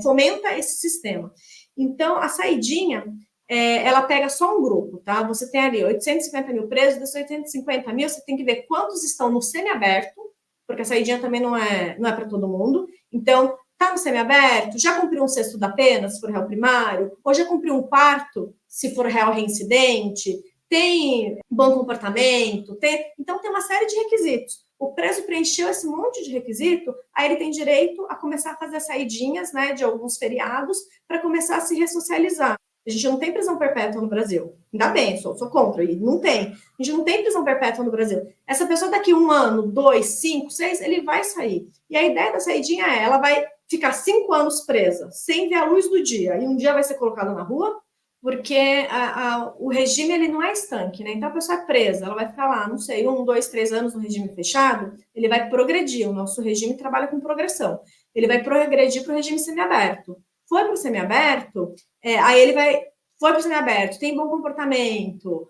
fomenta esse sistema. Então, a saidinha, ela pega só um grupo, tá? Você tem ali 850 mil presos, desses 850 mil, você tem que ver quantos estão no semiaberto, porque a saidinha também não é para todo mundo. Então, tá no semiaberto, já cumpriu um sexto da pena, se for réu primário, ou já cumpriu um quarto, se for réu reincidente, tem bom comportamento, então tem uma série de requisitos. O preso preencheu esse monte de requisito, aí ele tem direito a começar a fazer saidinhas, né, de alguns feriados, para começar a se ressocializar. A gente não tem prisão perpétua no Brasil. Ainda bem, sou contra, e não tem. A gente não tem prisão perpétua no Brasil. Essa pessoa daqui 1 ano, 2, 5, 6, ele vai sair. E a ideia da saidinha ela vai ficar 5 anos presa, sem ver a luz do dia, e um dia vai ser colocada na rua, porque o regime ele não é estanque, né? Então a pessoa é presa, ela vai ficar lá, não sei, 1, 2, 3 anos no regime fechado, ele vai progredir. O nosso regime trabalha com progressão. Ele vai progredir para o regime semiaberto. Foi para o semiaberto, aí ele foi para o semiaberto, tem bom comportamento,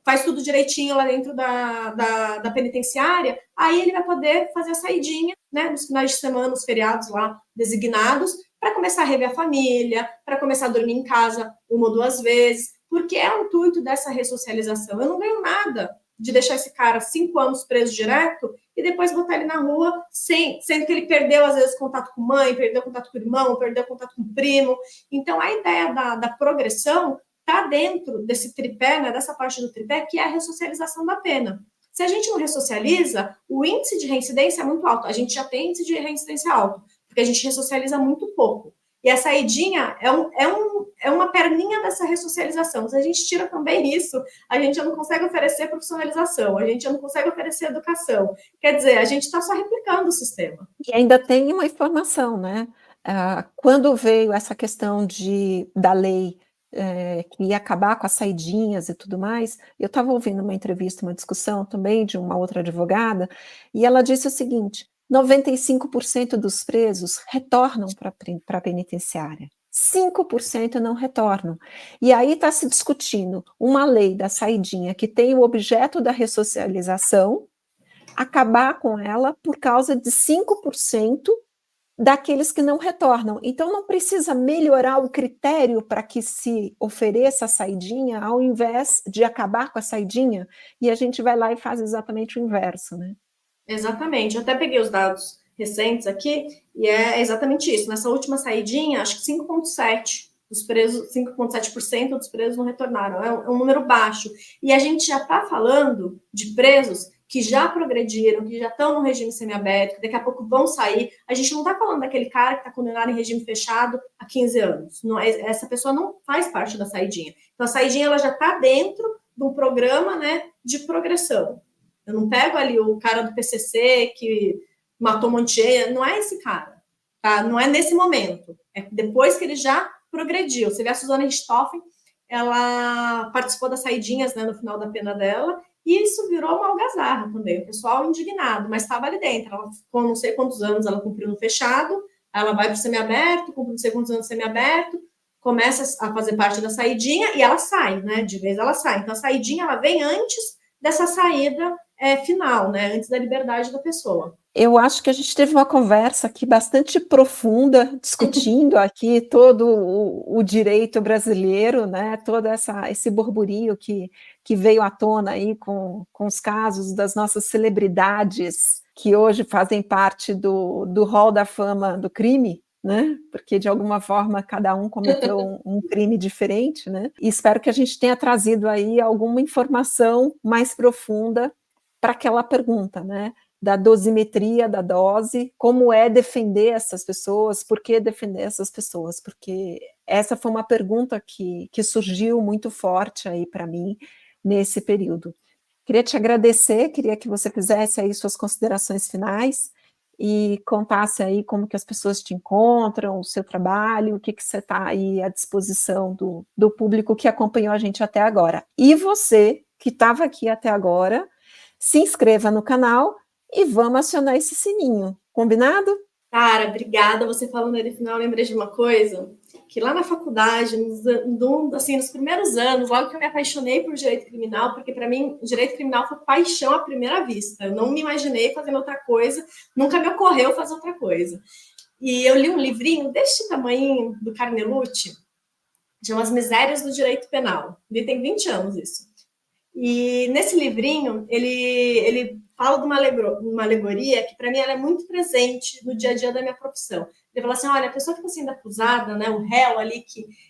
faz tudo direitinho lá dentro da penitenciária, aí ele vai poder fazer a saidinha, né, nos finais de semana, nos feriados lá designados, para começar a rever a família, para começar a dormir em casa 1 ou 2 vezes, porque é o intuito dessa ressocialização. Eu não ganho nada de deixar esse cara 5 anos preso direto e depois botar ele na rua, sendo que ele perdeu, às vezes, contato com mãe, perdeu contato com o irmão, perdeu contato com o primo. Então, a ideia da progressão está dentro desse tripé, né, dessa parte do tripé, que é a ressocialização da pena. Se a gente não ressocializa, o índice de reincidência é muito alto. A gente já tem índice de reincidência alto, porque a gente ressocializa muito pouco. E a saidinha é uma perninha dessa ressocialização. Se a gente tira também isso, a gente já não consegue oferecer profissionalização, a gente já não consegue oferecer educação. Quer dizer, a gente está só replicando o sistema. E ainda tem uma informação, né? Quando veio essa questão da lei que ia acabar com as saidinhas e tudo mais, eu estava ouvindo uma entrevista, uma discussão também de uma outra advogada, e ela disse o seguinte: 95% dos presos retornam para a penitenciária. 5% não retornam. E aí está se discutindo uma lei da saidinha que tem o objeto da ressocialização, acabar com ela por causa de 5% daqueles que não retornam. Então, não precisa melhorar o critério para que se ofereça a saidinha, ao invés de acabar com a saidinha, e a gente vai lá e faz exatamente o inverso, né? Exatamente. Eu até peguei os dados recentes aqui, e é exatamente isso. Nessa última saidinha, acho que 5,7% dos presos não retornaram. É um número baixo. E a gente já está falando de presos que já progrediram, que já estão no regime semiaberto, que daqui a pouco vão sair. A gente não está falando daquele cara que está condenado em regime fechado há 15 anos. Não, essa pessoa não faz parte da saidinha. Então, a saidinha ela já está dentro de um programa, né, de progressão. Eu não pego ali o cara do PCC que matou um monte de gente, não é esse cara, tá? Não é nesse momento. É depois que ele já progrediu. Você vê a Suzana Richthofen, ela participou das saidinhas, né, no final da pena dela, e isso virou uma algazarra também. O pessoal indignado, mas estava ali dentro. Ela ficou não sei quantos anos, ela cumpriu no fechado, ela vai para o semiaberto, cumpre não sei quantos anos semiaberto, começa a fazer parte da saidinha e ela sai, né? De vez ela sai. Então a saidinha ela vem antes dessa saída final, né? Antes da liberdade da pessoa. Eu acho que a gente teve uma conversa aqui bastante profunda, discutindo aqui todo o direito brasileiro, né? Todo esse burburinho que veio à tona aí com os casos das nossas celebridades que hoje fazem parte do hall da fama do crime, né? Porque de alguma forma cada um cometeu um crime diferente, né? E espero que a gente tenha trazido aí alguma informação mais profunda para aquela pergunta, né? da dosimetria da dose, como é defender essas pessoas, por que defender essas pessoas, porque essa foi uma pergunta que surgiu muito forte aí para mim nesse período. Queria te agradecer, queria que você fizesse aí suas considerações finais e contasse aí como que as pessoas te encontram, o seu trabalho, o que você está aí à disposição do público que acompanhou a gente até agora. E você, que estava aqui até agora, se inscreva no canal e vamos acionar esse sininho, combinado? Cara, obrigada. Você falando aí no final, eu lembrei de uma coisa, que lá na faculdade, assim, nos primeiros anos, logo que eu me apaixonei por direito criminal, porque para mim, direito criminal foi paixão à primeira vista. Eu não me imaginei fazendo outra coisa, nunca me ocorreu fazer outra coisa. E eu li um livrinho deste tamanho, do Carnelucci, chama As Misérias do Direito Penal. Ele tem 20 anos isso. E nesse livrinho, ele fala de uma alegoria que, para mim, ela é muito presente no dia a dia da minha profissão. Ele fala assim, olha, a pessoa que está sendo acusada, né, o réu ali,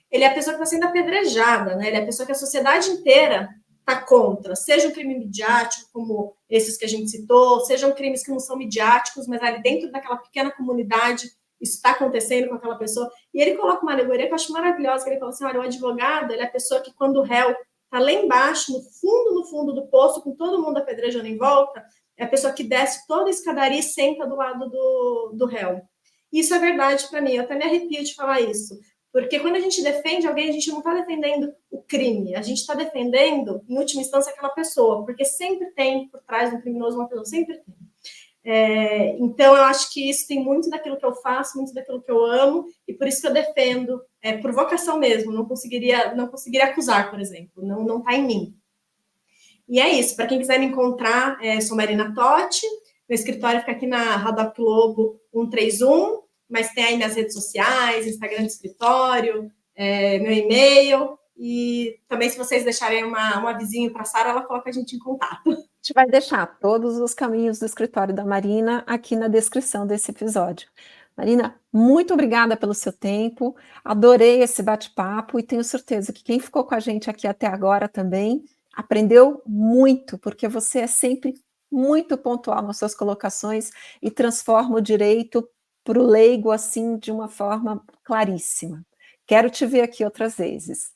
ele é a pessoa que está sendo apedrejada, né, ele é a pessoa que a sociedade inteira está contra, seja um crime midiático, como esses que a gente citou, sejam crimes que não são midiáticos, mas ali dentro daquela pequena comunidade, isso está acontecendo com aquela pessoa. E ele coloca uma alegoria que eu acho maravilhosa, que ele fala assim, olha, o advogado, ele é a pessoa que, quando o réu está lá embaixo, no fundo do poço, com todo mundo apedrejando em volta, é a pessoa que desce toda a escadaria e senta do lado do réu. Isso é verdade para mim, eu até me arrepio de falar isso, porque quando a gente defende alguém, a gente não está defendendo o crime, a gente está defendendo, em última instância, aquela pessoa, porque sempre tem por trás do criminoso uma pessoa, sempre tem. Então, eu acho que isso tem muito daquilo que eu faço, muito daquilo que eu amo, e por isso que eu defendo, por vocação mesmo, não conseguiria acusar, por exemplo, não está em mim. E é isso, para quem quiser me encontrar, sou Marina Totti, meu escritório fica aqui na Radap Globo 131, mas tem aí minhas redes sociais, Instagram do escritório, meu e-mail, e também se vocês deixarem um avisinho para a Sara, ela coloca a gente em contato. A gente vai deixar todos os caminhos do escritório da Marina aqui na descrição desse episódio. Marina, muito obrigada pelo seu tempo, adorei esse bate-papo e tenho certeza que quem ficou com a gente aqui até agora também aprendeu muito, porque você é sempre muito pontual nas suas colocações e transforma o direito para o leigo assim de uma forma claríssima. Quero te ver aqui outras vezes.